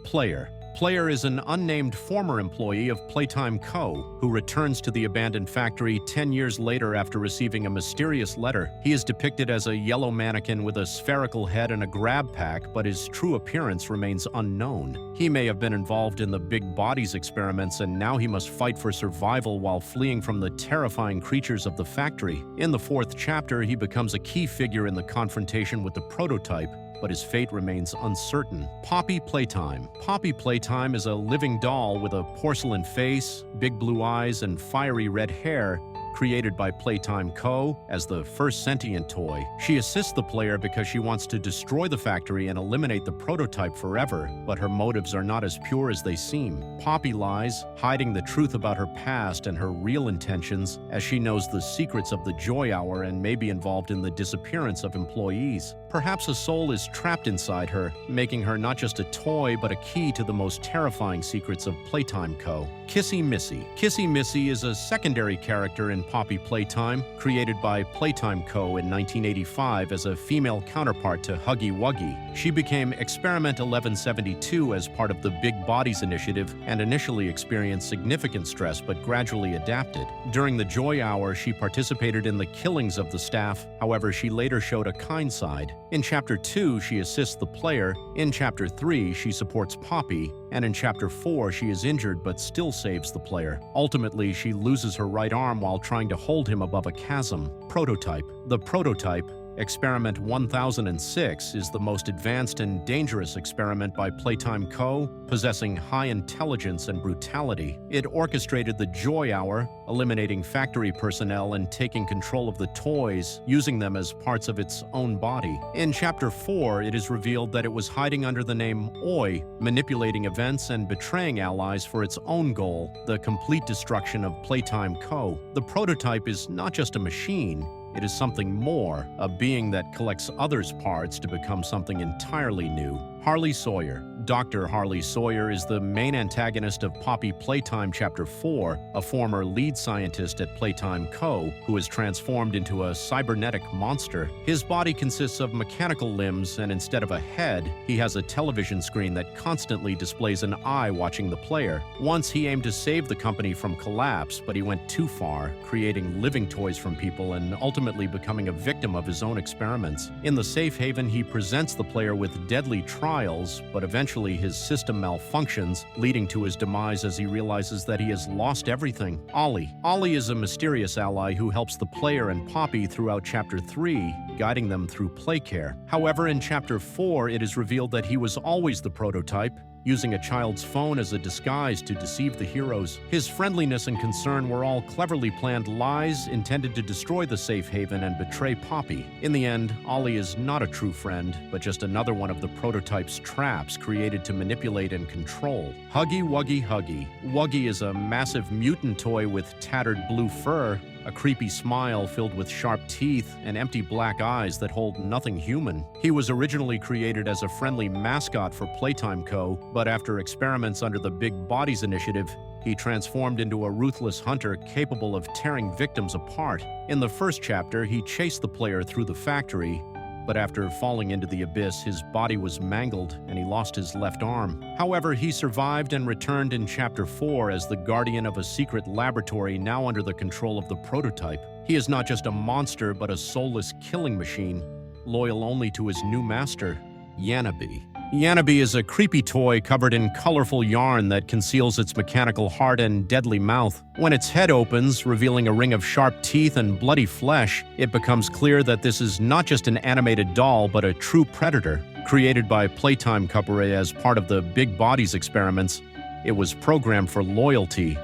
Player. Player is an unnamed former employee of Playtime Co. who returns to the abandoned factory 10 years later after receiving a mysterious letter. He is depicted as a yellow mannequin with a spherical head and a grab pack, but his true appearance remains unknown. He may have been involved in the Big Bodies experiments, and now he must fight for survival while fleeing from the terrifying creatures of the factory. In the 4th chapter, he becomes a key figure in the confrontation with the prototype, but his fate remains uncertain. Poppy Playtime. Poppy Playtime is a living doll with a porcelain face, big blue eyes, and fiery red hair, created by Playtime Co. as the first sentient toy. She assists the player because she wants to destroy the factory and eliminate the prototype forever, but her motives are not as pure as they seem. Poppy lies, hiding the truth about her past and her real intentions, as she knows the secrets of the Joy Hour and may be involved in the disappearance of employees. Perhaps a soul is trapped inside her, making her not just a toy but a key to the most terrifying secrets of Playtime Co. Kissy Missy. Kissy Missy is a secondary character in Poppy Playtime, created by Playtime Co. in 1985 as a female counterpart to Huggy Wuggy. She became Experiment 1172 as part of the Big Bodies initiative and initially experienced significant stress but gradually adapted. During the Joy Hour, she participated in the killings of the staff, however she later showed a kind side. In Chapter 2, she assists the player, in Chapter 3, she supports Poppy, and in Chapter 4, she is injured but still saves the player. Ultimately, she loses her right arm while trying to hold him above a chasm. Prototype. The prototype, Experiment 1006, is the most advanced and dangerous experiment by Playtime Co., possessing high intelligence and brutality. It orchestrated the Joy Hour, eliminating factory personnel and taking control of the toys, using them as parts of its own body. In Chapter 4, it is revealed that it was hiding under the name DEOY, manipulating events and betraying allies for its own goal, the complete destruction of Playtime Co. The prototype is not just a machine, it is something more, a being that collects others' parts to become something entirely new. Harley Sawyer. Dr. Harley Sawyer is the main antagonist of Poppy Playtime Chapter 4, a former lead scientist at Playtime Co. who is transformed into a cybernetic monster. His body consists of mechanical limbs, and instead of a head, he has a television screen that constantly displays an eye watching the player. Once he aimed to save the company from collapse, but he went too far, creating living toys from people and ultimately becoming a victim of his own experiments. In the safe haven, he presents the player with deadly trials, but eventually his system malfunctions, leading to his demise as he realizes that he has lost everything. Ollie. Ollie is a mysterious ally who helps the player and Poppy throughout Chapter 3, guiding them through play care. However, in Chapter 4, it is revealed that he was always the prototype, using a child's phone as a disguise to deceive the heroes. His friendliness and concern were all cleverly planned lies intended to destroy the safe haven and betray Poppy. In the end, Ollie is not a true friend, but just another one of the prototype's traps created to manipulate and control. Huggy Wuggy Huggy. Wuggy is a massive mutant toy with tattered blue fur, a creepy smile filled with sharp teeth, and empty black eyes that hold nothing human. He was originally created as a friendly mascot for Playtime Co., but after experiments under the Big Bodies initiative, he transformed into a ruthless hunter capable of tearing victims apart. In the 1st chapter, he chased the player through the factory, but after falling into the abyss, his body was mangled and he lost his left arm. However, he survived and returned in Chapter 4 as the guardian of a secret laboratory now under the control of the prototype. He is not just a monster, but a soulless killing machine, loyal only to his new master, YANABY. YANABY is a creepy toy covered in colorful yarn that conceals its mechanical heart and deadly mouth. When its head opens, revealing a ring of sharp teeth and bloody flesh, it becomes clear that this is not just an animated doll, but a true predator. Created by Playtime Co. as part of the Big Bodies experiments, it was programmed for loyalty.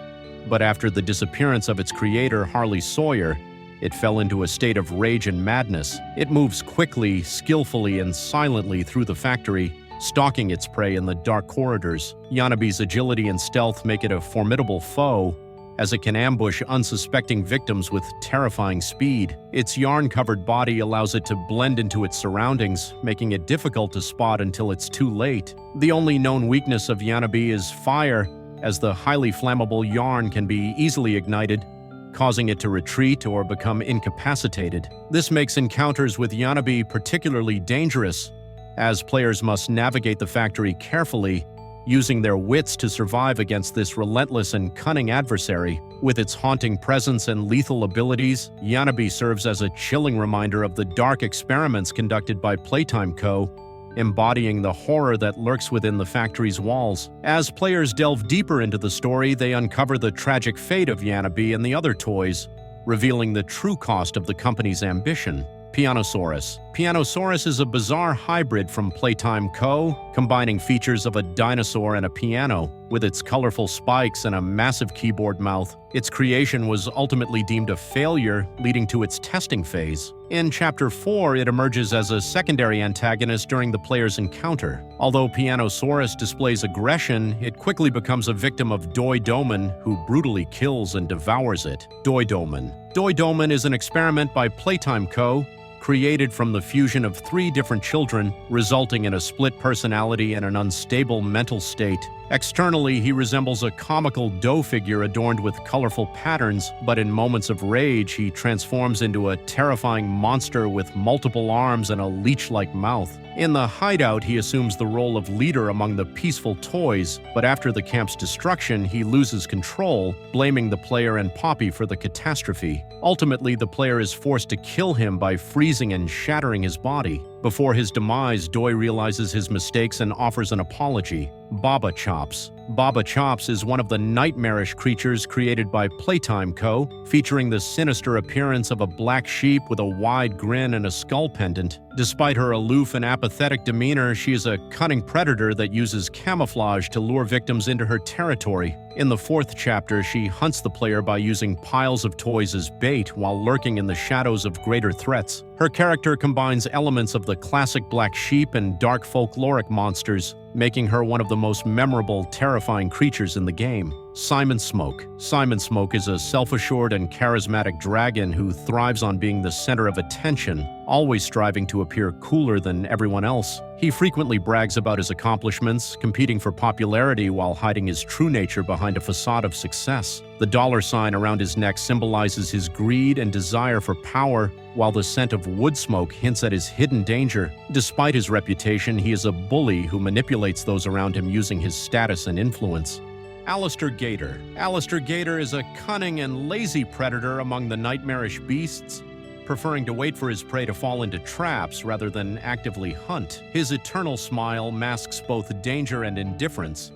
But after the disappearance of its creator, Harley Sawyer, it fell into a state of rage and madness. It moves quickly, skillfully, and silently through the factory, stalking its prey in the dark corridors. YANABY's agility and stealth make it a formidable foe, as it can ambush unsuspecting victims with terrifying speed. Its yarn-covered body allows it to blend into its surroundings, making it difficult to spot until it's too late. The only known weakness of YANABY is fire, as the highly flammable yarn can be easily ignited, causing it to retreat or become incapacitated. This makes encounters with YANABY particularly dangerous, as players must navigate the factory carefully using their wits to survive against this relentless and cunning adversary. With its haunting presence and lethal abilities, YANABY serves as a chilling reminder of the dark experiments conducted by Playtime Co., embodying the horror that lurks within the factory's walls. As players delve deeper into the story, they uncover the tragic fate of YANABY and the other toys, revealing the true cost of the company's ambition. PIANOSAURUS. PIANOSAURUS is a bizarre hybrid from Playtime Co., combining features of a dinosaur and a piano. With its colorful spikes and a massive keyboard mouth, its creation was ultimately deemed a failure, leading to its testing phase. In Chapter 4, it emerges as a secondary antagonist during the player's encounter. Although PIANOSAURUS displays aggression, it quickly becomes a victim of DOUGHMAN, who brutally kills and devours it. DOUGHMAN. DOUGHMAN is an experiment by Playtime Co., created from the fusion of 3 different children, resulting in a split personality and an unstable mental state. Externally, he resembles a comical dough figure adorned with colorful patterns, but in moments of rage, he transforms into a terrifying monster with multiple arms and a leech-like mouth. In the hideout, he assumes the role of leader among the peaceful toys, but after the camp's destruction, he loses control, blaming the player and Poppy for the catastrophe. Ultimately, the player is forced to kill him by freezing and shattering his body. Before his demise, DOUGHMAN realizes his mistakes and offers an apology. Baba Chops. Baba Chops is one of the nightmarish creatures created by Playtime Co., featuring the sinister appearance of a black sheep with a wide grin and a skull pendant. Despite her aloof and apathetic demeanor, she is a cunning predator that uses camouflage to lure victims into her territory. In the 4th chapter, she hunts the player by using piles of toys as bait while lurking in the shadows of greater threats. Her character combines elements of the classic black sheep and dark folkloric monsters, making her one of the most memorable, terrifying creatures in the game. Simon Smoke. Simon Smoke is a self-assured and charismatic dragon who thrives on being the center of attention, always striving to appear cooler than everyone else. He frequently brags about his accomplishments, competing for popularity while hiding his true nature behind a facade of success. The $sign around his neck symbolizes his greed and desire for power, while the scent of wood smoke hints at his hidden danger. Despite his reputation, he is a bully who manipulates those around him using his status and influence. ALLISTER GATOR. ALLISTER GATOR is a cunning and lazy predator among the nightmarish beasts, preferring to wait for his prey to fall into traps rather than actively hunt. His eternal smile masks both danger and indifference.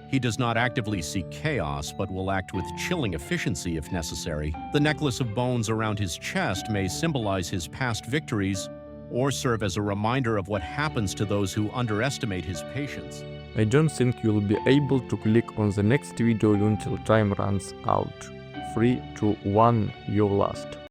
He does not actively seek chaos, but will act with chilling efficiency if necessary. The necklace of bones around his chest may symbolize his past victories or serve as a reminder of what happens to those who underestimate his patience. I don't think you'll be able to click on the next video until time runs out. 3, 2, 1, you're lost.